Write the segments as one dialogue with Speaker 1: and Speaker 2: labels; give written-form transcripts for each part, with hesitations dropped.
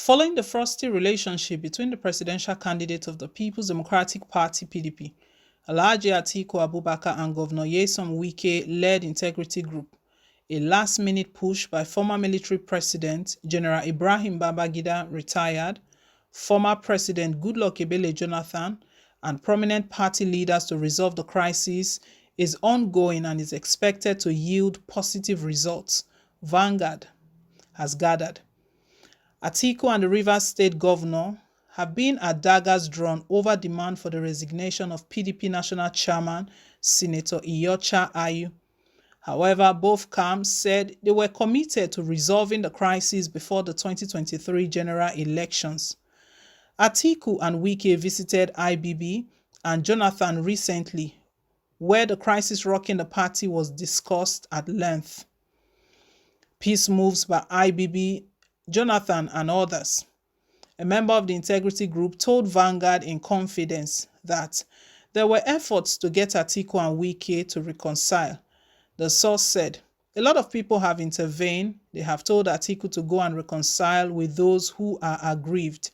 Speaker 1: Following the frosty relationship between the presidential candidate of the People's Democratic Party (PDP), Alhaji Atiku Abubakar, and Governor Nyesom Wike-led Integrity Group, a last-minute push by former military president General Ibrahim Babangida (retired), former President Goodluck Ebele Jonathan, and prominent party leaders to resolve the crisis is ongoing and is expected to yield positive results, Vanguard has gathered. Atiku and the Rivers State Governor have been at daggers drawn over demand for the resignation of PDP National Chairman Senator Iyorchia Ayu. However, both camps said they were committed to resolving the crisis before the 2023 general elections. Atiku and Wike visited IBB and Jonathan recently, where the crisis rocking the party was discussed at length. Peace moves by IBB, Jonathan, and others. A member of the Integrity Group told Vanguard in confidence that there were efforts to get Atiku and Wike to reconcile. The source said, "A lot of people have intervened. They have told Atiku to go and reconcile with those who are aggrieved."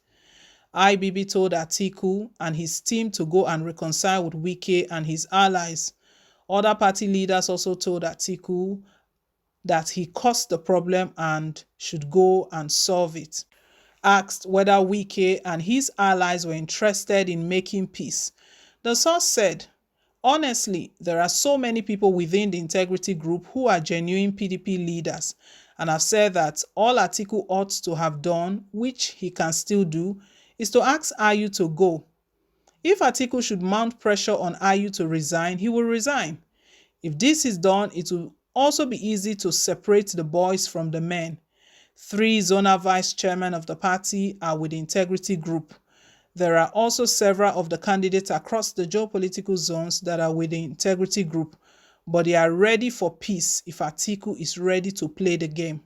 Speaker 1: IBB told Atiku and his team to go and reconcile with Wike and his allies. Other party leaders also told Atiku that he caused the problem and should go and solve it. Asked whether Wike and his allies were interested in making peace, the source said, "Honestly, there are so many people within the Integrity Group who are genuine PDP leaders and have said that all Atiku ought to have done, which he can still do, is to ask Ayu to go. If Atiku should mount pressure on Ayu to resign, he will resign. If this is done, it will also be easy to separate the boys from the men. 3 zonal vice chairmen of the party are with the Integrity Group. There are also several of the candidates across the geopolitical zones that are with the Integrity Group, but they are ready for peace if Atiku is ready to play the game."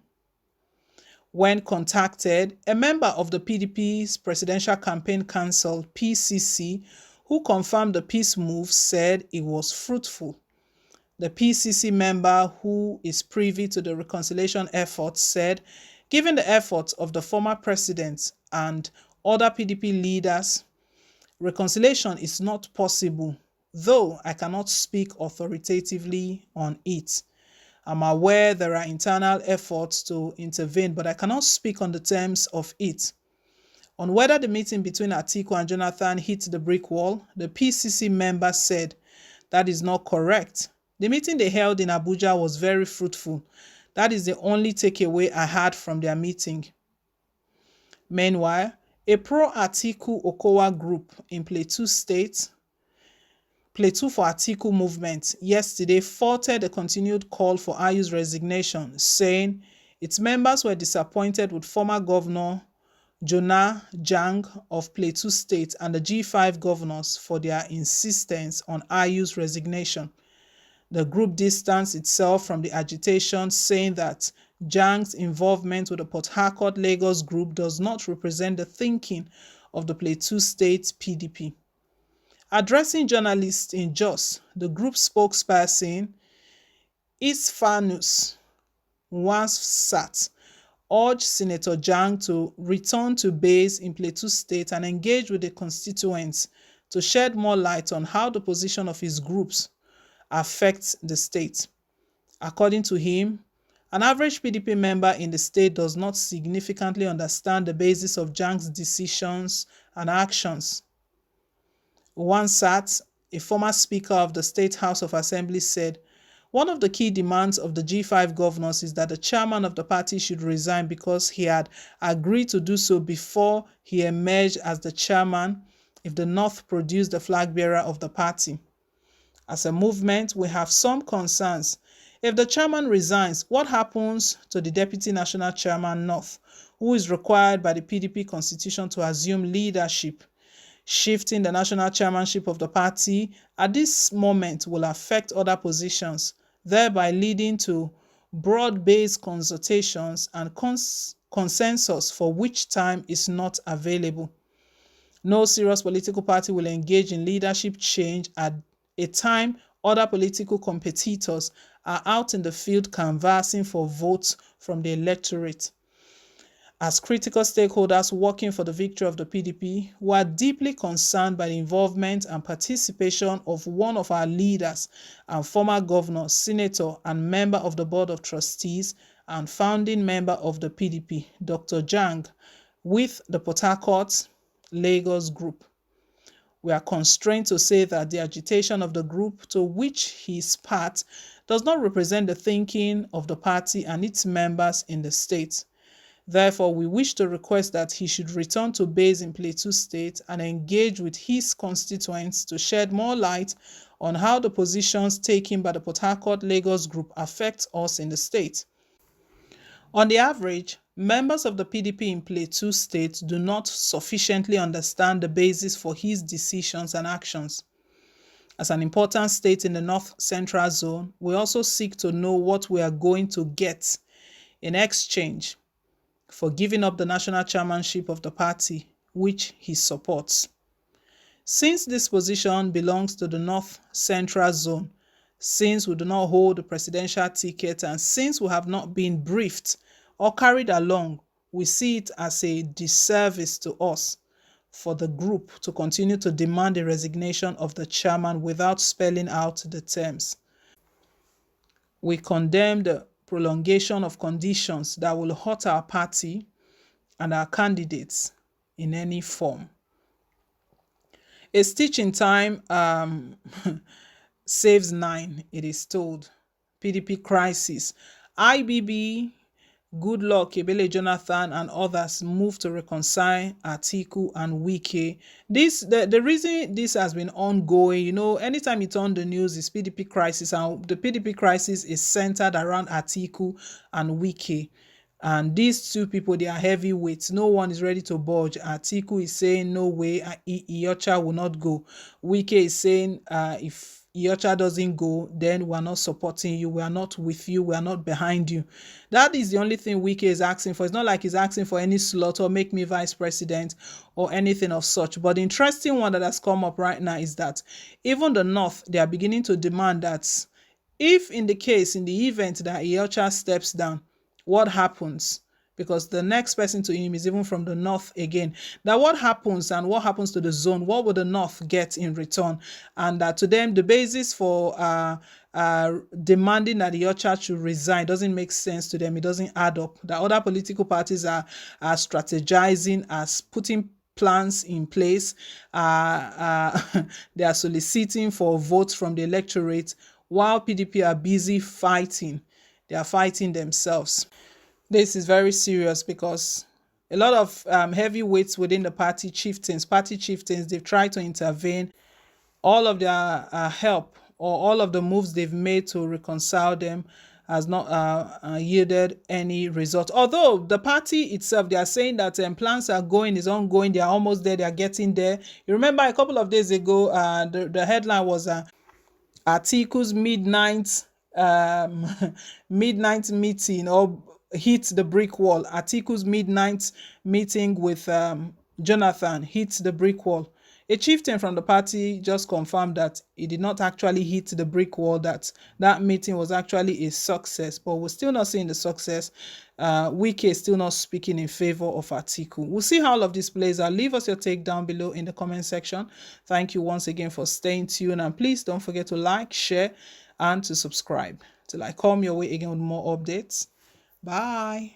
Speaker 1: When contacted, a member of the PDP's Presidential Campaign Council (PCC), who confirmed the peace move, said it was fruitful. The PCC member, who is privy to the reconciliation efforts, said, "Given the efforts of the former president and other PDP leaders, reconciliation is not possible, though I cannot speak authoritatively on it. I'm aware there are internal efforts to intervene, but I cannot speak on the terms of it." On whether the meeting between Atiku and Jonathan hit the brick wall, the PCC member said, "That is not correct. The meeting they held in Abuja was very fruitful. That is the only takeaway I had from their meeting." Meanwhile, a pro-Atiku Okowa group in Plateau for Atiku movement yesterday faulted the continued call for Ayu's resignation, saying its members were disappointed with former Governor Jonah Jang of Plateau State and the G5 governors for their insistence on Ayu's resignation. The group distanced itself from the agitation, saying that Jang's involvement with the Port Harcourt-Lagos group does not represent the thinking of the Plateau State PDP. Addressing journalists in Jos, the group spokesperson FF0jourdT urged Senator Jang to return to base in Plateau State and engage with the constituents to shed more light on how the position of his groups affects the state. According to him, an average PDP member in the state does not significantly understand the basis of Jang's decisions and actions. FF0jourdT, a former speaker of the State House of Assembly, said, "One of the key demands of the G5 governors is that the chairman of the party should resign because he had agreed to do so before he emerged as the chairman if the North produced the flag bearer of the party. As a movement, we have some concerns. If the chairman resigns, what happens to the deputy national chairman North, who is required by the PDP constitution to assume leadership? Shifting the national chairmanship of the party at this moment will affect other positions, thereby leading to broad-based consultations and consensus for which time is not available. No serious political party will engage in leadership change at a time other political competitors are out in the field canvassing for votes from the electorate." As critical stakeholders working for the victory of the PDP, we are deeply concerned by the involvement and participation of one of our leaders and former governor, senator, and member of the Board of Trustees and founding member of the PDP, Dr. Jang, with the Port Harcourt Lagos group. We are constrained to say that the agitation of the group to which he is part does not represent the thinking of the party and its members in the state. Therefore, we wish to request that he should return to base in Plateau State and engage with his constituents to shed more light on how the positions taken by the Port Harcourt Lagos group affect us in the state. On the average, members of the PDP in Plateau State do not sufficiently understand the basis for his decisions and actions. As an important state in the North Central Zone, we also seek to know what we are going to get in exchange for giving up the national chairmanship of the party, which he supports. Since this position belongs to the North Central Zone, since we do not hold the presidential ticket, and since we have not been briefed or carried along, we see it as a disservice to us for the group to continue to demand the resignation of the chairman without spelling out the terms. We condemn the prolongation of conditions that will hurt our party and our candidates in any form. A stitch in time saves 9, it is told. PDP crisis. IBB, Goodluck, Ebele Jonathan, and others move to reconcile Atiku and Wike. The reason this has been ongoing, anytime it's on the news, is PDP crisis, and the PDP crisis is centered around Atiku and Wike. And these two people, they are heavyweights. No one is ready to budge. Atiku is saying no way, Iyorchia will not go. Wike is saying if Iyorchia doesn't go, then we are not supporting you, we are not with you, we are not behind you. That is the only thing Wike is asking for. It's not like he's asking for any slot or make me vice president or anything of such. But the interesting one that has come up right now is that even the North, they are beginning to demand that if in the event that Iyorchia steps down, what happens? Because the next person to him is even from the North again. Now, what happens and what happens to the zone? What will the North get in return? And to them, the basis for demanding that Iyorchia should resign doesn't make sense to them. It doesn't add up. The other political parties are strategizing, as putting plans in place. They are soliciting for votes from the electorate, while PDP are busy fighting. They are fighting themselves. This is very serious because a lot of heavyweights within the party chieftains, they've tried to intervene. All of their help or all of the moves they've made to reconcile them has not yielded any result. Although the party itself, they are saying that plans are ongoing, they are almost there, they are getting there. You remember a couple of days ago, the headline was Atiku's midnight meeting, or hit the brick wall. Atiku's midnight meeting with Jonathan hit the brick wall. A chieftain from the party just confirmed that he did not actually hit the brick wall, that meeting was actually a success, but we're still not seeing the success. Wike is still not speaking in favor of Atiku. We'll see how all of this plays out. Leave us your take down below in the comment section. Thank you once again for staying tuned, and please don't forget to like, share, and to subscribe till I come your way again with more updates. Bye.